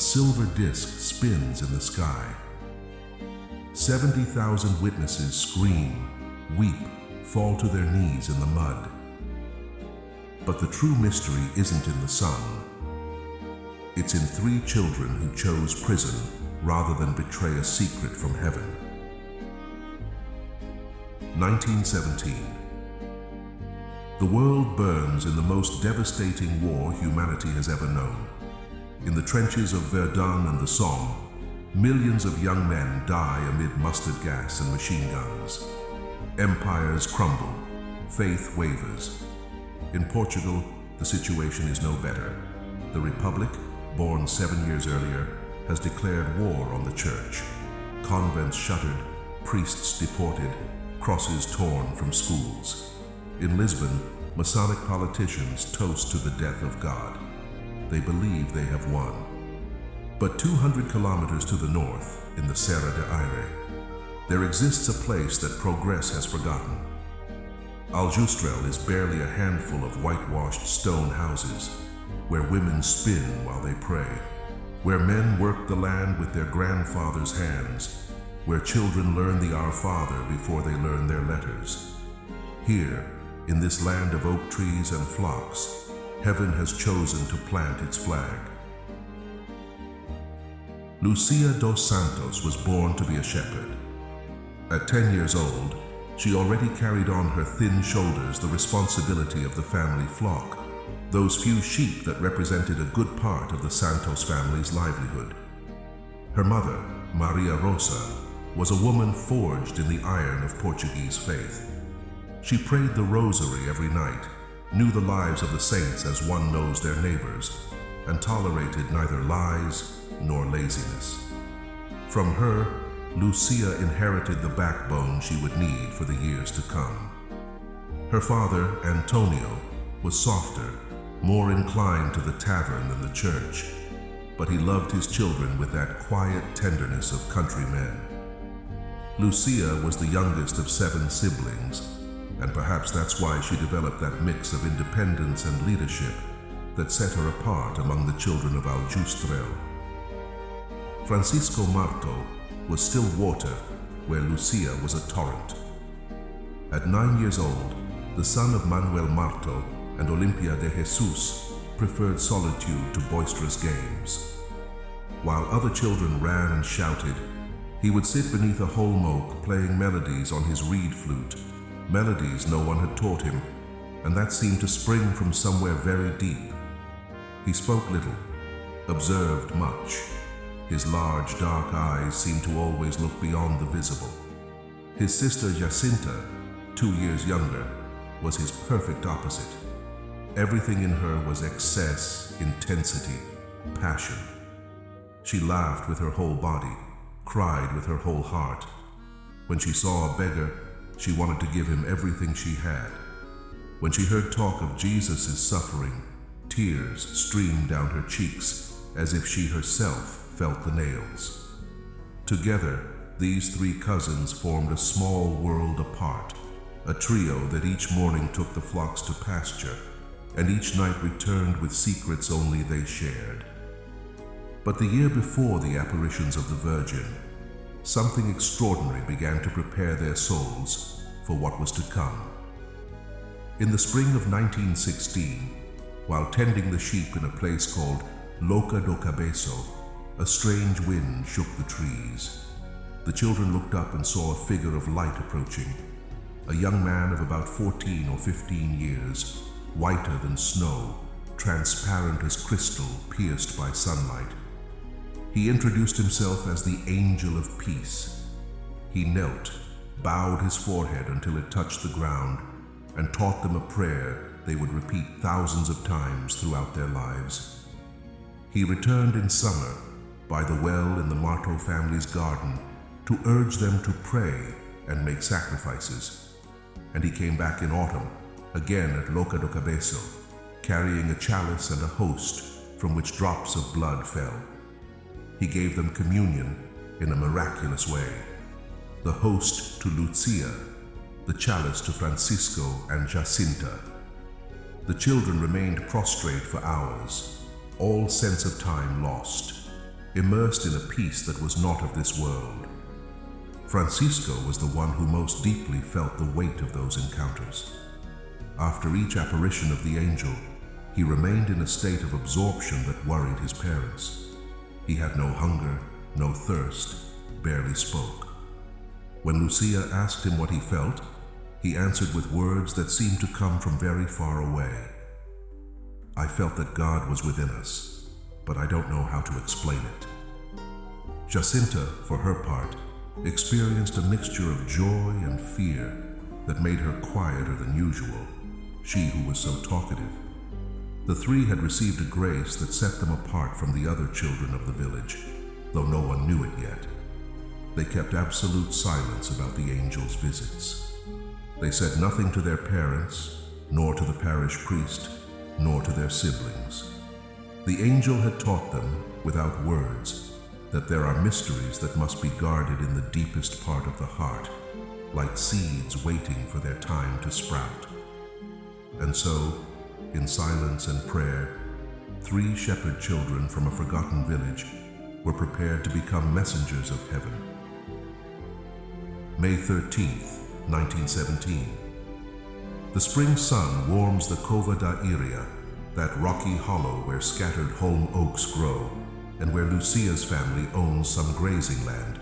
silver disc spins in the sky. 70,000 witnesses scream, weep, fall to their knees in the mud. But the true mystery isn't in the sun. It's in 3 children who chose prison rather than betray a secret from heaven. 1917. The world burns in the most devastating war humanity has ever known. In the trenches of Verdun and the Somme, millions of young men die amid mustard gas and machine guns. Empires crumble, faith wavers. In Portugal, the situation is no better. The Republic, born 7 years earlier, has declared war on the church. Convents shuttered, priests deported, crosses torn from schools. In Lisbon, Masonic politicians toast to the death of God. They believe they have won. But 200 kilometers to the north, in the Serra de Aire, there exists a place that progress has forgotten. Aljustrel is barely a handful of whitewashed stone houses, where women spin while they pray, where men work the land with their grandfathers' hands, where children learn the Our Father before they learn their letters. Here, in this land of oak trees and flocks, heaven has chosen to plant its flag. Lucia dos Santos was born to be a shepherd. At 10 years old, she already carried on her thin shoulders the responsibility of the family flock, those few sheep that represented a good part of the Santos family's livelihood. Her mother, Maria Rosa, was a woman forged in the iron of Portuguese faith. She prayed the rosary every night, knew the lives of the saints as one knows their neighbors, and tolerated neither lies nor laziness. From her, Lucia inherited the backbone she would need for the years to come. Her father, Antonio, was softer, more inclined to the tavern than the church, but he loved his children with that quiet tenderness of country men. Lucia was the youngest of 7 siblings, and perhaps that's why she developed that mix of independence and leadership that set her apart among the children of Aljustrel. Francisco Marto was still water where Lucia was a torrent. At 9 years old, the son of Manuel Marto and Olimpia de Jesus preferred solitude to boisterous games. While other children ran and shouted, he would sit beneath a holm oak playing melodies on his reed flute, melodies no one had taught him, and that seemed to spring from somewhere very deep. He spoke little, observed much. His large, dark eyes seemed to always look beyond the visible. His sister Giaxinta, 2 years younger, was his perfect opposite. Everything in her was excess, intensity, passion. She laughed with her whole body, cried with her whole heart. When she saw a beggar, she wanted to give him everything she had. When she heard talk of Jesus' suffering, tears streamed down her cheeks as if she herself felt the nails. Together, these 3 cousins formed a small world apart, a trio that each morning took the flocks to pasture, and each night returned with secrets only they shared. But the year before the apparitions of the Virgin, something extraordinary began to prepare their souls for what was to come. In the spring of 1916, while tending the sheep in a place called Loca do Cabeço, a strange wind shook the trees. The children looked up and saw a figure of light approaching, a young man of about 14 or 15 years, whiter than snow, transparent as crystal pierced by sunlight. He introduced himself as the Angel of Peace. He knelt, bowed his forehead until it touched the ground, and taught them a prayer they would repeat thousands of times throughout their lives. He returned in summer by the well in the Marto family's garden to urge them to pray and make sacrifices. And he came back in autumn, again at Loca do Cabeço, carrying a chalice and a host from which drops of blood fell. He gave them communion in a miraculous way, the host to Lucia, the chalice to Francisco and Giaxinta. The children remained prostrate for hours, all sense of time lost. immersed in a peace that was not of this world. Phanxicô was the one who most deeply felt the weight of those encounters. After each apparition of the angel, he remained in a state of absorption that worried his parents. He had no hunger, no thirst, barely spoke. When Lucia asked him what he felt, he answered with words that seemed to come from very far away. I felt that God was within us, but I don't know how to explain it. Giaxinta, for her part, experienced a mixture of joy and fear that made her quieter than usual, she who was so talkative. The three had received a grace that set them apart from the other children of the village, though no one knew it yet. They kept absolute silence about the angel's visits. They said nothing to their parents, nor to the parish priest, nor to their siblings. The angel had taught them, without words, that there are mysteries that must be guarded in the deepest part of the heart, like seeds waiting for their time to sprout. And so, in silence and prayer, 3 shepherd children from a forgotten village were prepared to become messengers of heaven. May 13th, 1917. The spring sun warms the Cova da Iria, that rocky hollow where scattered holm oaks grow, and where Lucia's family owns some grazing land.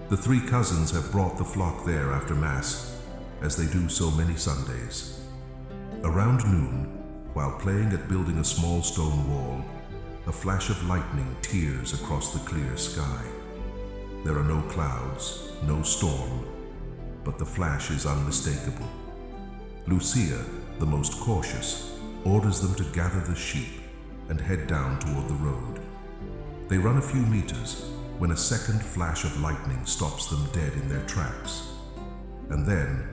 The 3 cousins have brought the flock there after Mass, as they do so many Sundays. Around noon, while playing at building a small stone wall, a flash of lightning tears across the clear sky. There are no clouds, no storm, but the flash is unmistakable. Lucia, the most cautious, orders them to gather the sheep and head down toward the road. They run a few meters when a second flash of lightning stops them dead in their tracks. And then,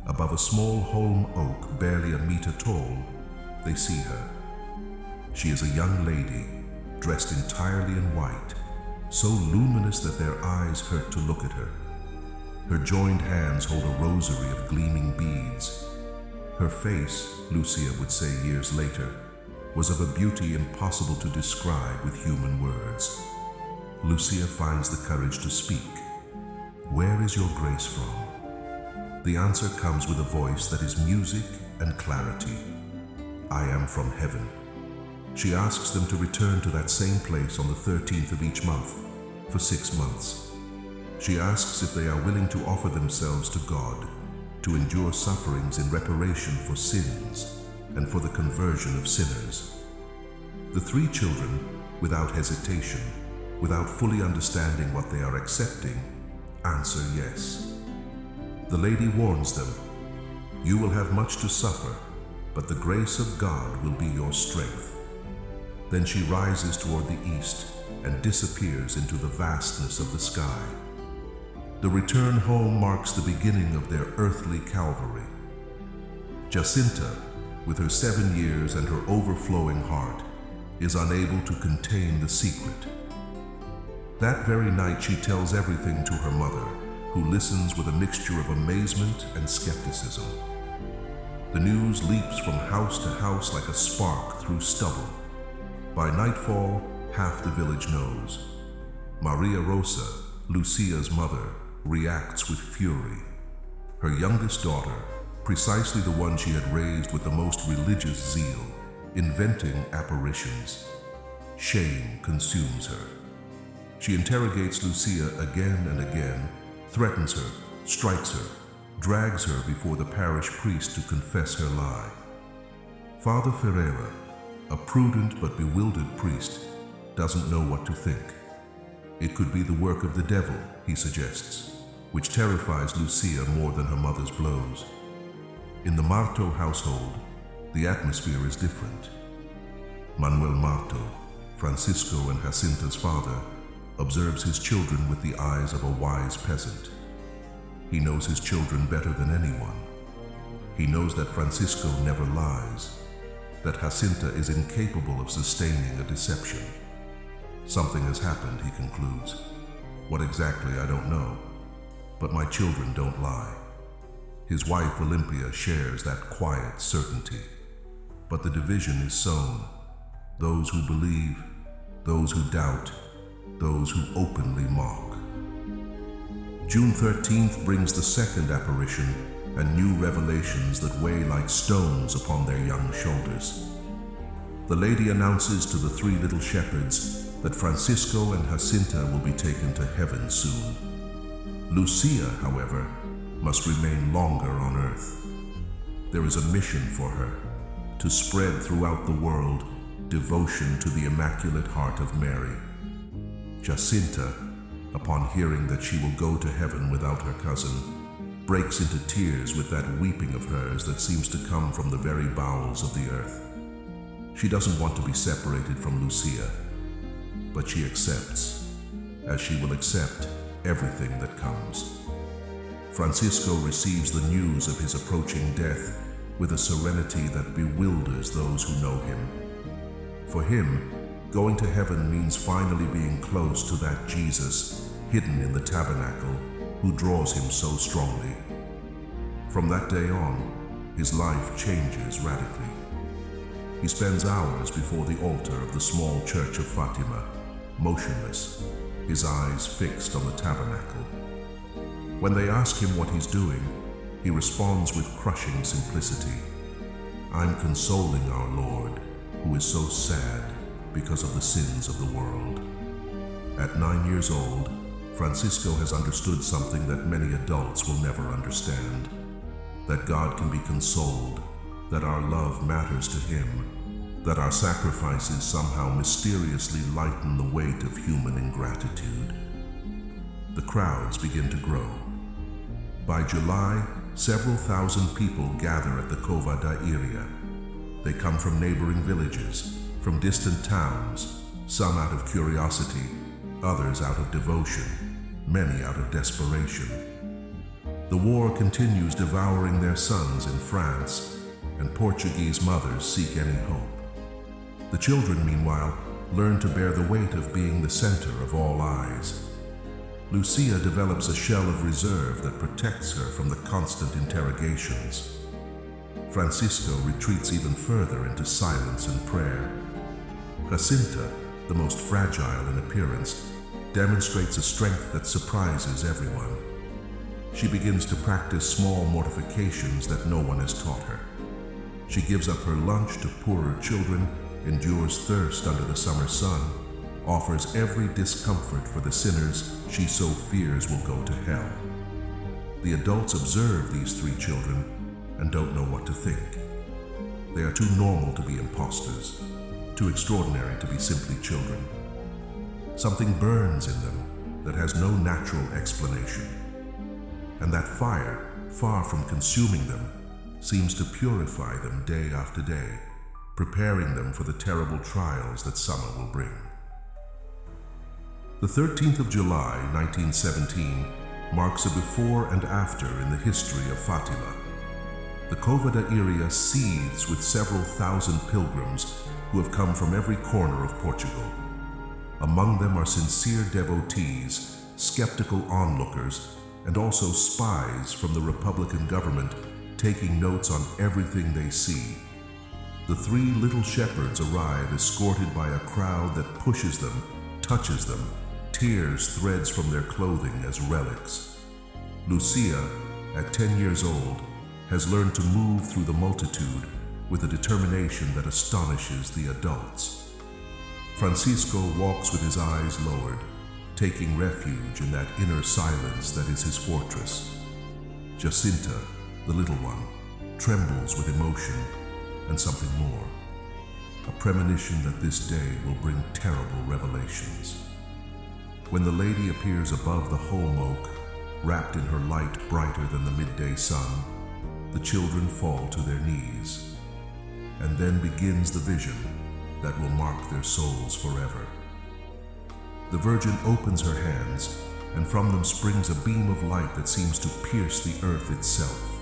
above a small holm oak barely a meter tall, they see her. She is a young lady, dressed entirely in white, so luminous that their eyes hurt to look at her. Her joined hands hold a rosary of gleaming beads. Her face, Lucia would say years later, was of a beauty impossible to describe with human words. Lucia finds the courage to speak. Where is your grace from? The answer comes with a voice that is music and clarity. I am from heaven. She asks them to return to that same place on the 13th of each month for 6 months. She asks if they are willing to offer themselves to God, to endure sufferings in reparation for sins and for the conversion of sinners. The 3 children, without hesitation, without fully understanding what they are accepting, answer yes. The lady warns them, you will have much to suffer, but the grace of God will be your strength. Then she rises toward the east and disappears into the vastness of the sky. The return home marks the beginning of their earthly Calvary. Giaxinta, with her 7 years and her overflowing heart, is unable to contain the secret. That very night she tells everything to her mother, who listens with a mixture of amazement and skepticism. The news leaps from house to house like a spark through stubble. By nightfall, half the village knows. Maria Rosa, Lucia's mother, reacts with fury. Her youngest daughter, precisely the one she had raised with the most religious zeal, inventing apparitions. Shame consumes her. She interrogates Lucia again and again, threatens her, strikes her, drags her before the parish priest to confess her lie. Father Ferreira, a prudent but bewildered priest, doesn't know what to think. It could be the work of the devil, he suggests, which terrifies Lucia more than her mother's blows. In the Marto household, the atmosphere is different. Manuel Marto, Phanxicô and Giaxinta's father, observes his children with the eyes of a wise peasant. He knows his children better than anyone. He knows that Phanxicô never lies, that Giaxinta is incapable of sustaining a deception. Something has happened, he concludes. What exactly, I don't know, but my children don't lie. His wife Olympia shares that quiet certainty. But the division is sown. Those who believe, those who doubt, those who openly mock. June 13th brings the second apparition and new revelations that weigh like stones upon their young shoulders. The lady announces to the three little shepherds that Phanxicô and Giaxinta will be taken to heaven soon. Lucia, however, must remain longer on earth. There is a mission for her, to spread throughout the world devotion to the Immaculate Heart of Mary. Giaxinta, upon hearing that she will go to heaven without her cousin, breaks into tears with that weeping of hers that seems to come from the very bowels of the earth. She doesn't want to be separated from Lucia, but she accepts, as she will accept everything that comes. Phanxicô receives the news of his approaching death with a serenity that bewilders those who know him. For him, going to heaven means finally being close to that Jesus hidden in the tabernacle who draws him so strongly. From that day on, his life changes radically. He spends hours before the altar of the small church of Fátima, motionless, his eyes fixed on the tabernacle. When they ask him what he's doing, he responds with crushing simplicity. I'm consoling our Lord, who is so sad because of the sins of the world. At 9 years old, Phanxicô has understood something that many adults will never understand. That God can be consoled, that our love matters to Him, that our sacrifices somehow mysteriously lighten the weight of human ingratitude. The crowds begin to grow. By July, several thousand people gather at the Cova da Iria. They come from neighboring villages, from distant towns, some out of curiosity, others out of devotion, many out of desperation. The war continues devouring their sons in France, and Portuguese mothers seek any hope. The children, meanwhile, learn to bear the weight of being the center of all eyes. Lucia develops a shell of reserve that protects her from the constant interrogations. Phanxicô retreats even further into silence and prayer. Giaxinta, the most fragile in appearance, demonstrates a strength that surprises everyone. She begins to practice small mortifications that no one has taught her. She gives up her lunch to poorer children, endures thirst under the summer sun, offers every discomfort for the sinners she so fears will go to hell. The adults observe these three children and don't know what to think. They are too normal to be impostors, too extraordinary to be simply children. Something burns in them that has no natural explanation. And that fire, far from consuming them, seems to purify them day after day, preparing them for the terrible trials that summer will bring. The 13th of July, 1917, marks a before and after in the history of Fátima. The Cova da Iria seethes with several thousand pilgrims who have come from every corner of Portugal. Among them are sincere devotees, skeptical onlookers, and also spies from the Republican government taking notes on everything they see. The three little shepherds arrive escorted by a crowd that pushes them, touches them, tears threads from their clothing as relics. Lucia, at 10 years old, has learned to move through the multitude with a determination that astonishes the adults. Phanxicô walks with his eyes lowered, taking refuge in that inner silence that is his fortress. Giaxinta, the little one, trembles with emotion and something more, a premonition that this day will bring terrible revelations. When the lady appears above the holm oak, wrapped in her light brighter than the midday sun, the children fall to their knees. And then begins the vision that will mark their souls forever. The Virgin opens her hands, and from them springs a beam of light that seems to pierce the earth itself.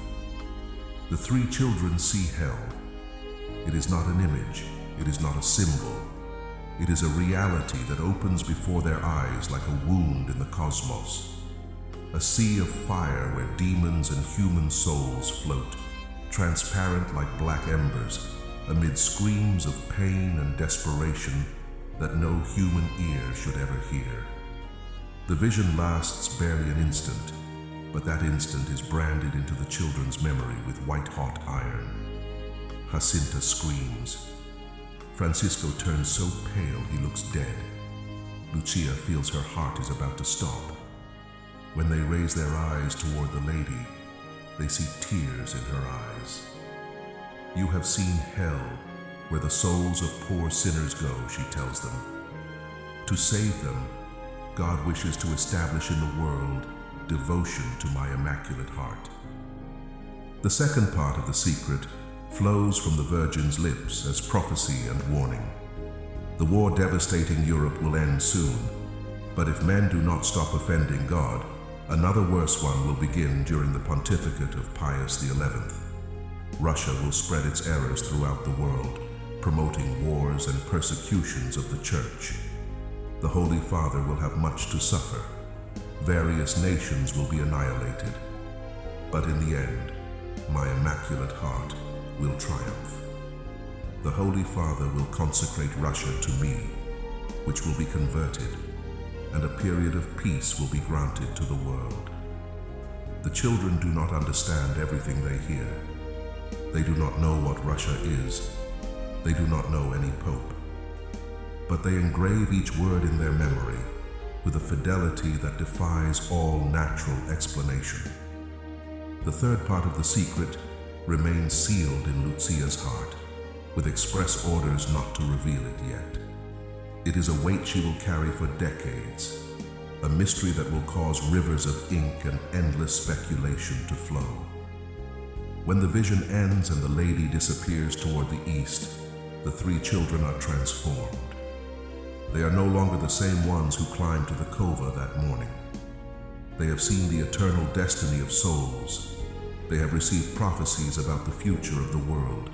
The three children see hell. It is not an image, it is not a symbol. It is a reality that opens before their eyes like a wound in the cosmos. A sea of fire where demons and human souls float, transparent like black embers, amid screams of pain and desperation, that no human ear should ever hear. The vision lasts barely an instant, but that instant is branded into the children's memory with white-hot iron. Giaxinta screams. Francisco turns so pale he looks dead. Lucia feels her heart is about to stop. When they raise their eyes toward the lady, they see tears in her eyes. You have seen hell, where the souls of poor sinners go, she tells them. To save them, God wishes to establish in the world devotion to my Immaculate Heart. The second part of the secret flows from the Virgin's lips as prophecy and warning. The war devastating Europe will end soon, but if men do not stop offending God, another worse one will begin during the pontificate of Pius XI. Russia will spread its errors throughout the world, promoting wars and persecutions of the Church. The Holy Father will have much to suffer. Various nations will be annihilated. But in the end, my Immaculate Heart will triumph. The Holy Father will consecrate Russia to me, which will be converted, and a period of peace will be granted to the world. The children do not understand everything they hear. They do not know what Russia is. They do not know any pope. But they engrave each word in their memory with a fidelity that defies all natural explanation. The third part of the secret remains sealed in Lucia's heart, with express orders not to reveal it yet. It is a weight she will carry for decades, a mystery that will cause rivers of ink and endless speculation to flow. When the vision ends and the lady disappears toward the east, the three children are transformed. They are no longer the same ones who climbed to the cova that morning. They have seen the eternal destiny of souls. They have received prophecies about the future of the world.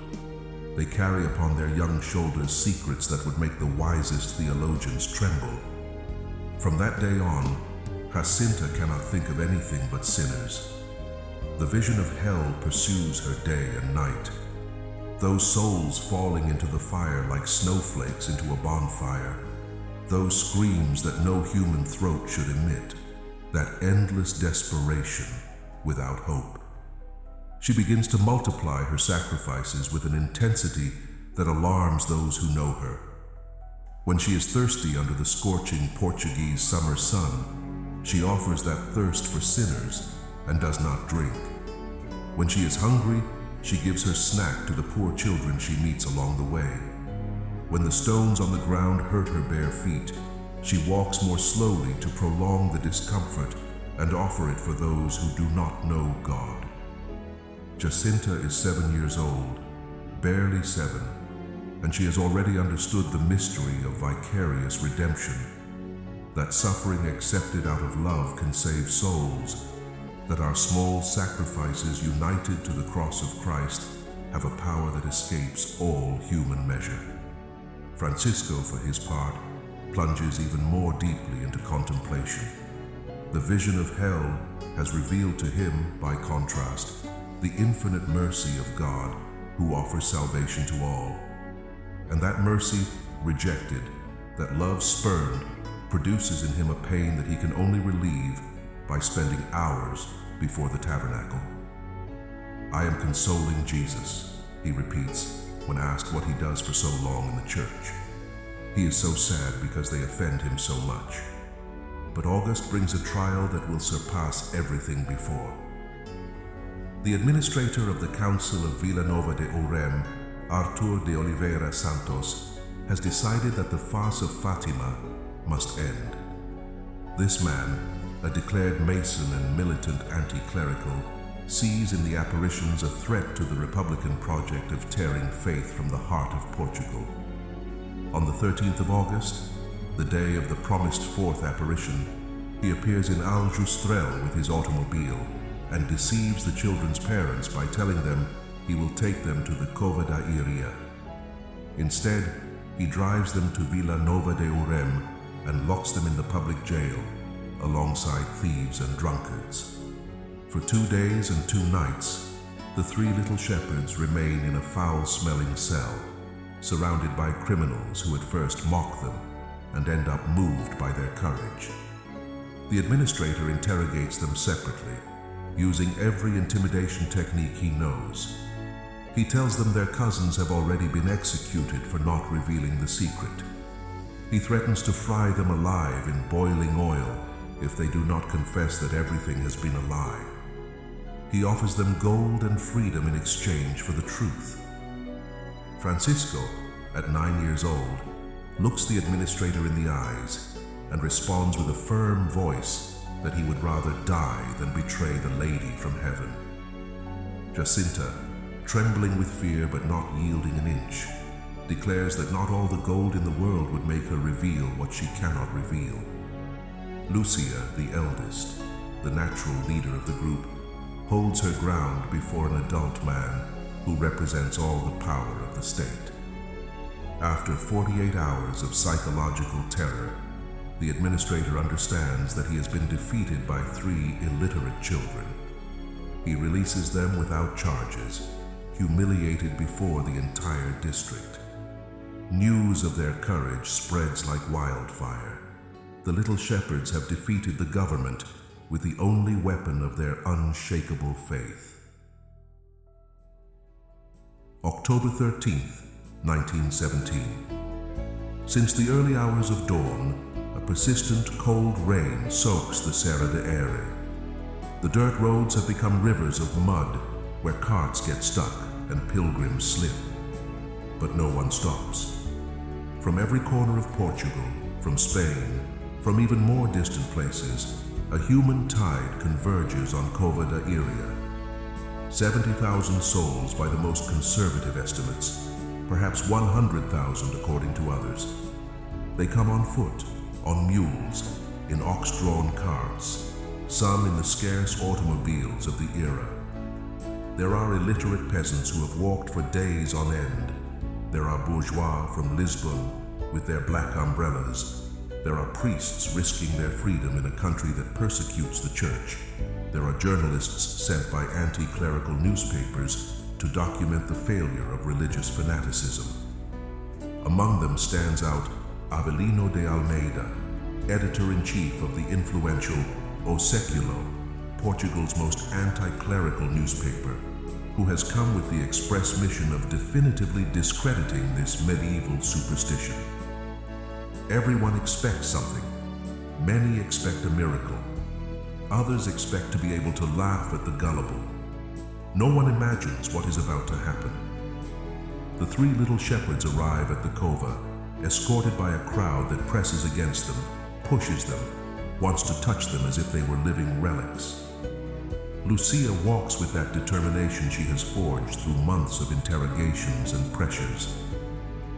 They carry upon their young shoulders secrets that would make the wisest theologians tremble. From that day on, Giaxinta cannot think of anything but sinners. The vision of hell pursues her day and night. Those souls falling into the fire like snowflakes into a bonfire. Those screams that no human throat should emit. That endless desperation without hope. She begins to multiply her sacrifices with an intensity that alarms those who know her. When she is thirsty under the scorching Portuguese summer sun, she offers that thirst for sinners and does not drink. When she is hungry, she gives her snack to the poor children she meets along the way. When the stones on the ground hurt her bare feet, she walks more slowly to prolong the discomfort and offer it for those who do not know God. Giaxinta is 7 years old, barely 7, and she has already understood the mystery of vicarious redemption, that suffering accepted out of love can save souls, that our small sacrifices united to the cross of Christ have a power that escapes all human measure. Francisco, for his part, plunges even more deeply into contemplation. The vision of hell has revealed to him, by contrast, the infinite mercy of God who offers salvation to all. And that mercy, rejected, that love spurned, produces in him a pain that he can only relieve by spending hours before the tabernacle. I am consoling Jesus, he repeats when asked what he does for so long in the church. He is so sad because they offend him so much. But August brings a trial that will surpass everything before. The administrator of the Council of Vilanova de Ourem, Artur de Oliveira Santos, has decided that the farce of Fátima must end. This man, a declared Mason and militant anti-clerical, sees in the apparitions a threat to the Republican project of tearing faith from the heart of Portugal. On the 13th of August, the day of the promised fourth apparition, he appears in Aljustrel with his automobile and deceives the children's parents by telling them he will take them to the Cova da Iria. Instead, he drives them to Vilanova de Ourem and locks them in the public jail, alongside thieves and drunkards. For 2 days and 2 nights, the 3 little shepherds remain in a foul-smelling cell, surrounded by criminals who at first mock them and end up moved by their courage. The administrator interrogates them separately, using every intimidation technique he knows. He tells them their cousins have already been executed for not revealing the secret. He threatens to fry them alive in boiling oil if they do not confess that everything has been a lie. He offers them gold and freedom in exchange for the truth. Phanxicô, at 9 years old, looks the administrator in the eyes and responds with a firm voice that he would rather die than betray the lady from heaven. Giaxinta, trembling with fear but not yielding an inch, declares that not all the gold in the world would make her reveal what she cannot reveal. Lucia, the eldest, the natural leader of the group, holds her ground before an adult man who represents all the power of the state. After 48 hours of psychological terror, the administrator understands that he has been defeated by 3 illiterate children. He releases them without charges, humiliated before the entire district. News of their courage spreads like wildfire. The little shepherds have defeated the government with the only weapon of their unshakable faith. October 13th, 1917. Since the early hours of dawn, a persistent cold rain soaks the Serra de Aire. The dirt roads have become rivers of mud where carts get stuck and pilgrims slip. But no one stops. From every corner of Portugal, from Spain, from even more distant places, a human tide converges on Cova da Iria. 70,000 souls by the most conservative estimates, perhaps 100,000 according to others. They come on foot, on mules, in ox-drawn carts, some in the scarce automobiles of the era. There are illiterate peasants who have walked for days on end. There are bourgeois from Lisbon with their black umbrellas. There are priests risking their freedom in a country that persecutes the church. There are journalists sent by anti-clerical newspapers to document the failure of religious fanaticism. Among them stands out Avelino de Almeida, editor-in-chief of the influential O Século, Portugal's most anti-clerical newspaper, who has come with the express mission of definitively discrediting this medieval superstition. Everyone expects something. Many expect a miracle. Others expect to be able to laugh at the gullible. No one imagines what is about to happen. The 3 little shepherds arrive at the cova, escorted by a crowd that presses against them, pushes them, wants to touch them as if they were living relics. Lucia walks with that determination she has forged through months of interrogations and pressures.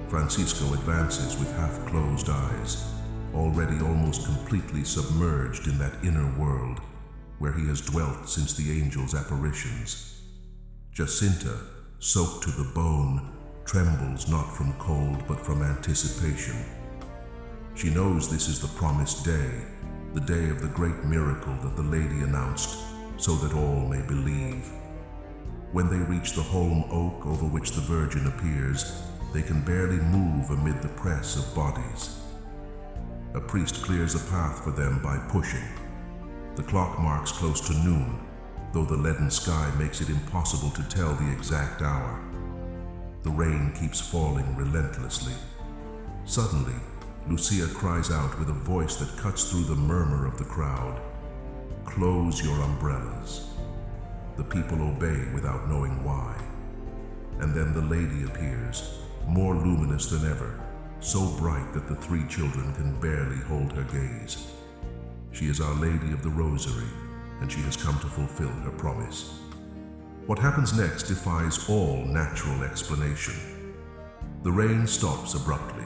Phanxicô advances with half-closed eyes, already almost completely submerged in that inner world where he has dwelt since the angel's apparitions. Giaxinta, soaked to the bone, trembles not from cold but from anticipation. She knows this is the promised day, the day of the great miracle that the lady announced, so that all may believe. When they reach the holm oak over which the Virgin appears, they can barely move amid the press of bodies. A priest clears a path for them by pushing. The clock marks close to noon, though the leaden sky makes it impossible to tell the exact hour. The rain keeps falling relentlessly. Suddenly, Lucia cries out with a voice that cuts through the murmur of the crowd, "Close your umbrellas." The people obey without knowing why. And then the lady appears, more luminous than ever, so bright that the 3 children can barely hold her gaze. She is Our Lady of the Rosary, and she has come to fulfill her promise. What happens next defies all natural explanation. The rain stops abruptly.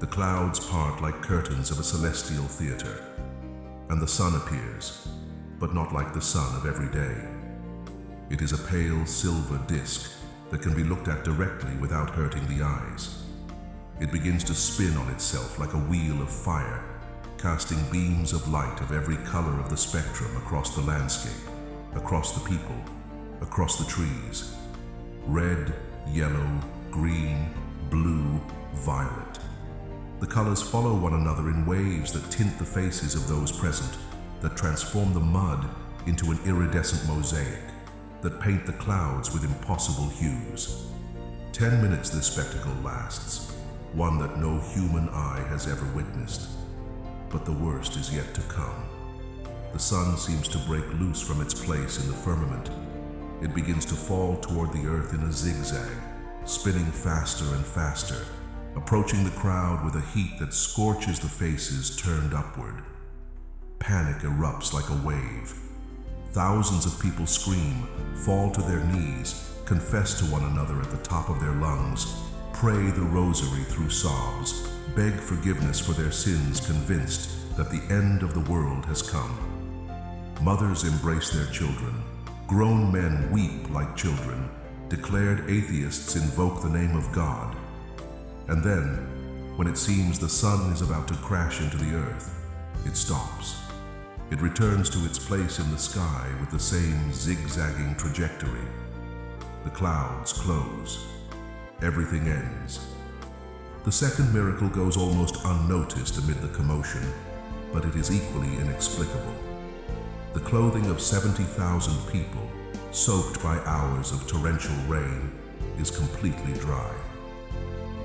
The clouds part like curtains of a celestial theater, and the sun appears, but not like the sun of every day. It is a pale silver disk that can be looked at directly without hurting the eyes. It begins to spin on itself like a wheel of fire, casting beams of light of every color of the spectrum across the landscape, across the people, across the trees. Red, yellow, green, blue, violet. The colors follow one another in waves that tint the faces of those present, that transform the mud into an iridescent mosaic, that paint the clouds with impossible hues. 10 minutes this spectacle lasts, one that no human eye has ever witnessed. But the worst is yet to come. The sun seems to break loose from its place in the firmament. It begins to fall toward the earth in a zigzag, spinning faster and faster, approaching the crowd with a heat that scorches the faces turned upward. Panic erupts like a wave. Thousands of people scream, fall to their knees, confess to one another at the top of their lungs, pray the rosary through sobs, beg forgiveness for their sins, convinced that the end of the world has come. Mothers embrace their children. Grown men weep like children. Declared atheists invoke the name of God. And then, when it seems the sun is about to crash into the earth, it stops. It returns to its place in the sky with the same zigzagging trajectory. The clouds close. Everything ends. The second miracle goes almost unnoticed amid the commotion, but it is equally inexplicable. The clothing of 70,000 people, soaked by hours of torrential rain, is completely dry.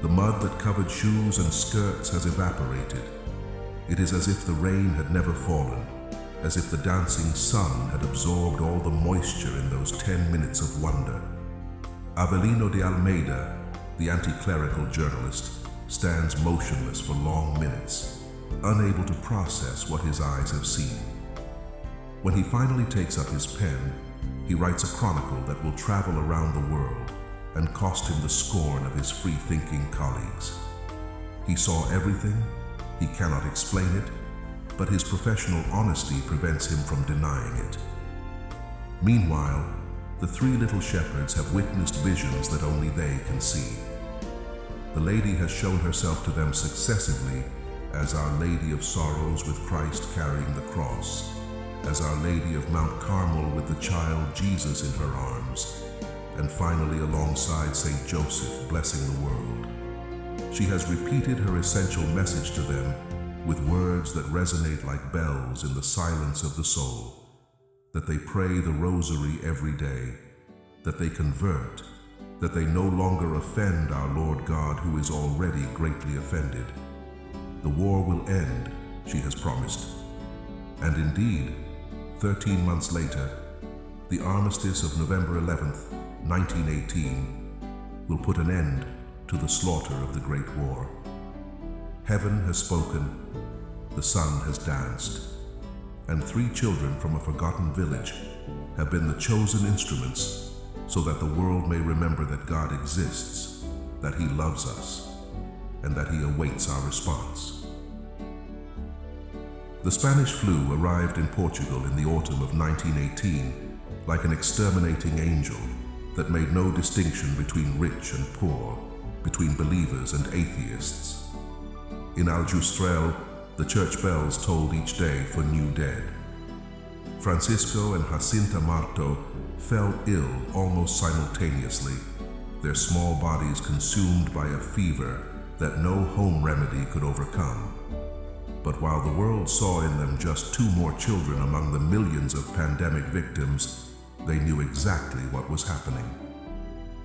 The mud that covered shoes and skirts has evaporated. It is as if the rain had never fallen, as if the dancing sun had absorbed all the moisture in those 10 minutes of wonder. Avelino de Almeida, the anti-clerical journalist, stands motionless for long minutes, unable to process what his eyes have seen. When he finally takes up his pen, he writes a chronicle that will travel around the world and cost him the scorn of his free-thinking colleagues. He saw everything, he cannot explain it, but his professional honesty prevents him from denying it. Meanwhile, the three little shepherds have witnessed visions that only they can see. The Lady has shown herself to them successively as Our Lady of Sorrows with Christ carrying the cross, as Our Lady of Mount Carmel with the child Jesus in her arms, and finally alongside Saint Joseph blessing the world. She has repeated her essential message to them with words that resonate like bells in the silence of the soul, that they pray the rosary every day, that they convert, that they no longer offend our Lord God who is already greatly offended. The war will end, she has promised. And indeed, 13 months later, the armistice of November 11th, 1918, will put an end to the slaughter of the Great War. Heaven has spoken, the sun has danced, and 3 children from a forgotten village have been the chosen instruments so that the world may remember that God exists, that He loves us, and that He awaits our response. The Spanish flu arrived in Portugal in the autumn of 1918 like an exterminating angel that made no distinction between rich and poor, between believers and atheists. In Aljustrel, the church bells tolled each day for new dead. Francisco and Giaxinta Marto fell ill almost simultaneously, their small bodies consumed by a fever that no home remedy could overcome. But while the world saw in them just 2 more children among the millions of pandemic victims, they knew exactly what was happening.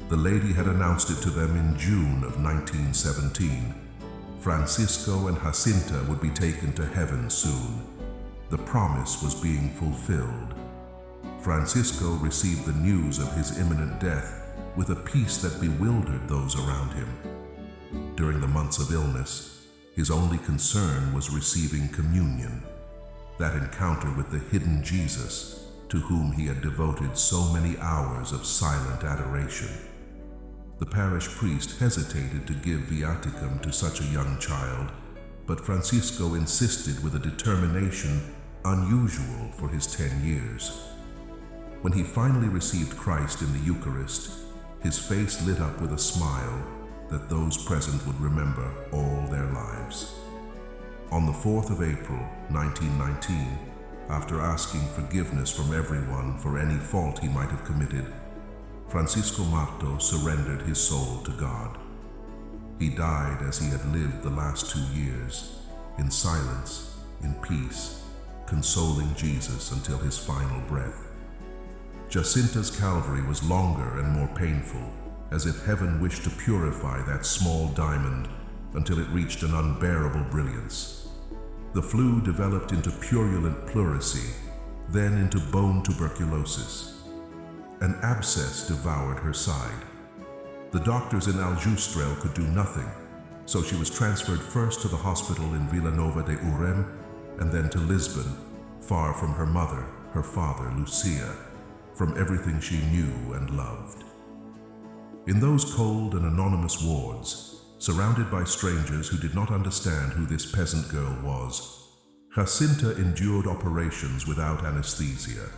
The Lady had announced it to them in June of 1917. Francisco and Giaxinta would be taken to heaven soon. The promise was being fulfilled. Francisco received the news of his imminent death with a peace that bewildered those around him. During the months of illness, his only concern was receiving communion, that encounter with the hidden Jesus to whom he had devoted so many hours of silent adoration. The parish priest hesitated to give viaticum to such a young child, but Francisco insisted with a determination unusual for his 10 years. When he finally received Christ in the Eucharist, his face lit up with a smile that those present would remember all their lives. On the 4th of April, 1919, after asking forgiveness from everyone for any fault he might have committed, Francisco Marto surrendered his soul to God. He died as he had lived the last 2 years, in silence, in peace, consoling Jesus until his final breath. Giaxinta's Calvary was longer and more painful, as if heaven wished to purify that small diamond until it reached an unbearable brilliance. The flu developed into purulent pleurisy, then into bone tuberculosis. An abscess devoured her side. The doctors in Aljustrel could do nothing, so she was transferred first to the hospital in Vilanova de Urem and then to Lisbon, far from her mother, her father, Lucia, from everything she knew and loved. In those cold and anonymous wards, surrounded by strangers who did not understand who this peasant girl was, Giaxinta endured operations without anesthesia.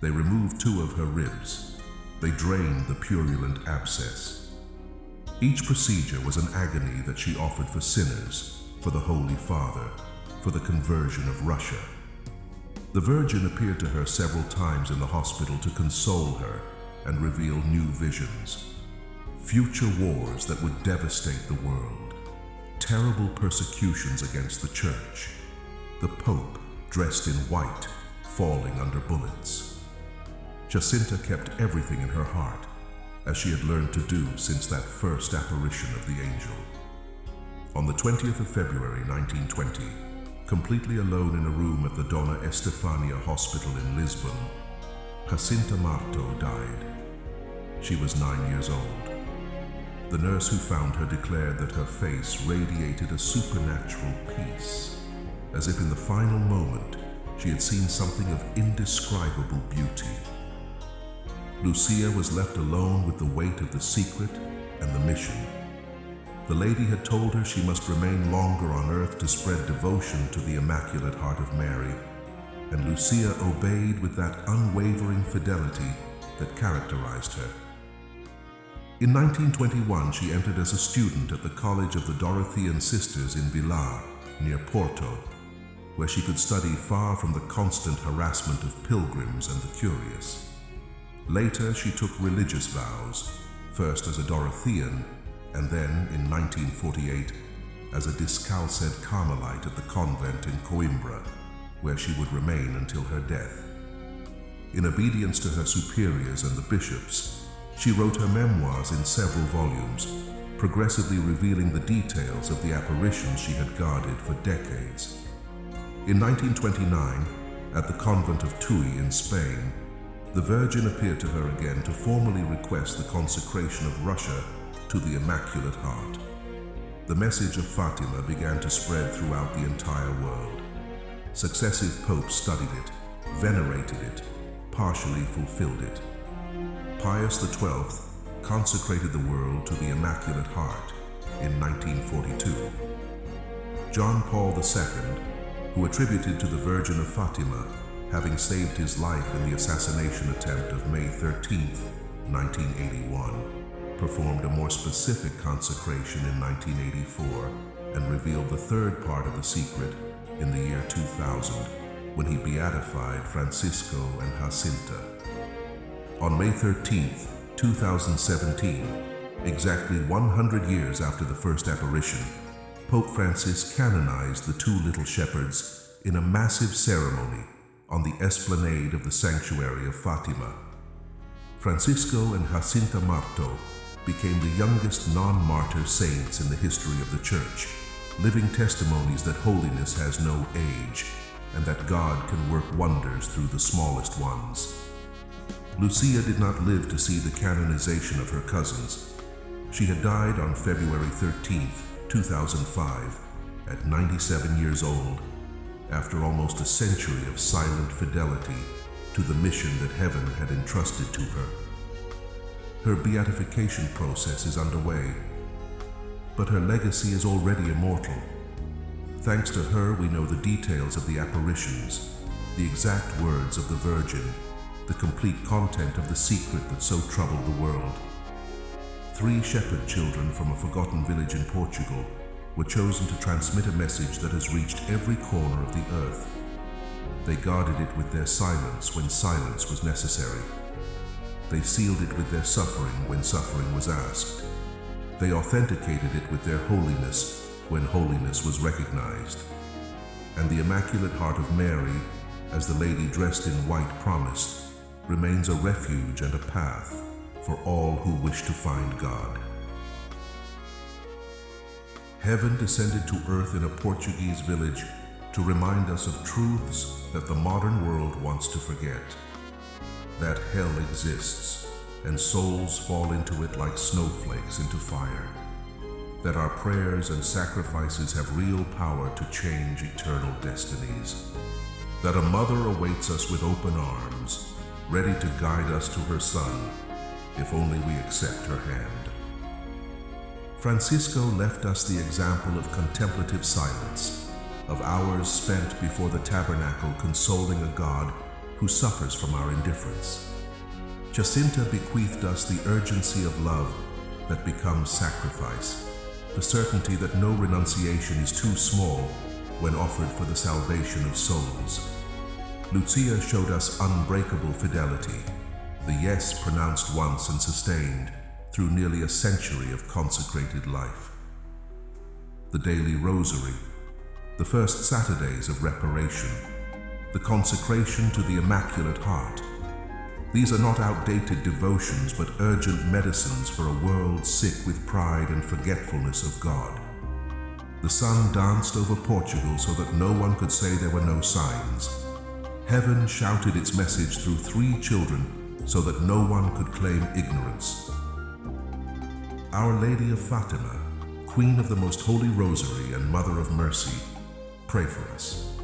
They removed 2 of her ribs. They drained the purulent abscess. Each procedure was an agony that she offered for sinners, for the Holy Father, for the conversion of Russia. The Virgin appeared to her several times in the hospital to console her and reveal new visions. Future wars that would devastate the world. Terrible persecutions against the Church. The Pope, dressed in white, falling under bullets. Giaxinta kept everything in her heart, as she had learned to do since that first apparition of the angel. On the 20th of February 1920, completely alone in a room at the Dona Estefania Hospital in Lisbon, Giaxinta Marto died. She was 9 years old. The nurse who found her declared that her face radiated a supernatural peace, as if in the final moment she had seen something of indescribable beauty. Lucia was left alone with the weight of the secret and the mission. The lady had told her she must remain longer on earth to spread devotion to the Immaculate Heart of Mary, and Lucia obeyed with that unwavering fidelity that characterized her. In 1921, she entered as a student at the College of the Dorothean Sisters in Vilar, near Porto, where she could study far from the constant harassment of pilgrims and the curious. Later, she took religious vows, first as a Dorothean, and then, in 1948, as a discalced Carmelite at the convent in Coimbra, where she would remain until her death. In obedience to her superiors and the bishops, she wrote her memoirs in several volumes, progressively revealing the details of the apparitions she had guarded for decades. In 1929, at the convent of Tui in Spain, the Virgin appeared to her again to formally request the consecration of Russia to the Immaculate Heart. The message of Fátima began to spread throughout the entire world. Successive popes studied it, venerated it, partially fulfilled it. Pius XII consecrated the world to the Immaculate Heart in 1942. John Paul II, who attributed to the Virgin of Fátima having saved his life in the assassination attempt of May 13, 1981, performed a more specific consecration in 1984 and revealed the third part of the secret in the year 2000, when he beatified Phanxicô and Giaxinta. On May 13, 2017, exactly 100 years after the first apparition, Pope Francis canonized the 2 little shepherds in a massive ceremony on the esplanade of the sanctuary of Fátima. Phanxicô and Giaxinta Marto became the youngest non-martyr saints in the history of the Church, living testimonies that holiness has no age and that God can work wonders through the smallest ones. Lucia did not live to see the canonization of her cousins. She had died on February 13, 2005, at 97 years old, after almost a century of silent fidelity to the mission that heaven had entrusted to her. Her beatification process is underway, but her legacy is already immortal. Thanks to her, we know the details of the apparitions, the exact words of the Virgin, the complete content of the secret that so troubled the world. 3 shepherd children from a forgotten village in Portugal were chosen to transmit a message that has reached every corner of the earth. They guarded it with their silence when silence was necessary. They sealed it with their suffering when suffering was asked. They authenticated it with their holiness when holiness was recognized. And the Immaculate Heart of Mary, as the lady dressed in white promised, remains a refuge and a path for all who wish to find God. Heaven descended to earth in a Portuguese village to remind us of truths that the modern world wants to forget. That hell exists, and souls fall into it like snowflakes into fire. That our prayers and sacrifices have real power to change eternal destinies. That a mother awaits us with open arms, ready to guide us to her Son, if only we accept her hand. Francisco left us the example of contemplative silence, of hours spent before the tabernacle consoling a God who suffers from our indifference. Giaxinta bequeathed us the urgency of love that becomes sacrifice, the certainty that no renunciation is too small when offered for the salvation of souls. Lucia showed us unbreakable fidelity, the yes pronounced once and sustained through nearly a century of consecrated life. The daily rosary, the first Saturdays of reparation, the consecration to the Immaculate Heart. These are not outdated devotions, but urgent medicines for a world sick with pride and forgetfulness of God. The sun danced over Portugal so that no one could say there were no signs. Heaven shouted its message through 3 children so that no one could claim ignorance. Our Lady of Fátima, Queen of the Most Holy Rosary and Mother of Mercy, pray for us.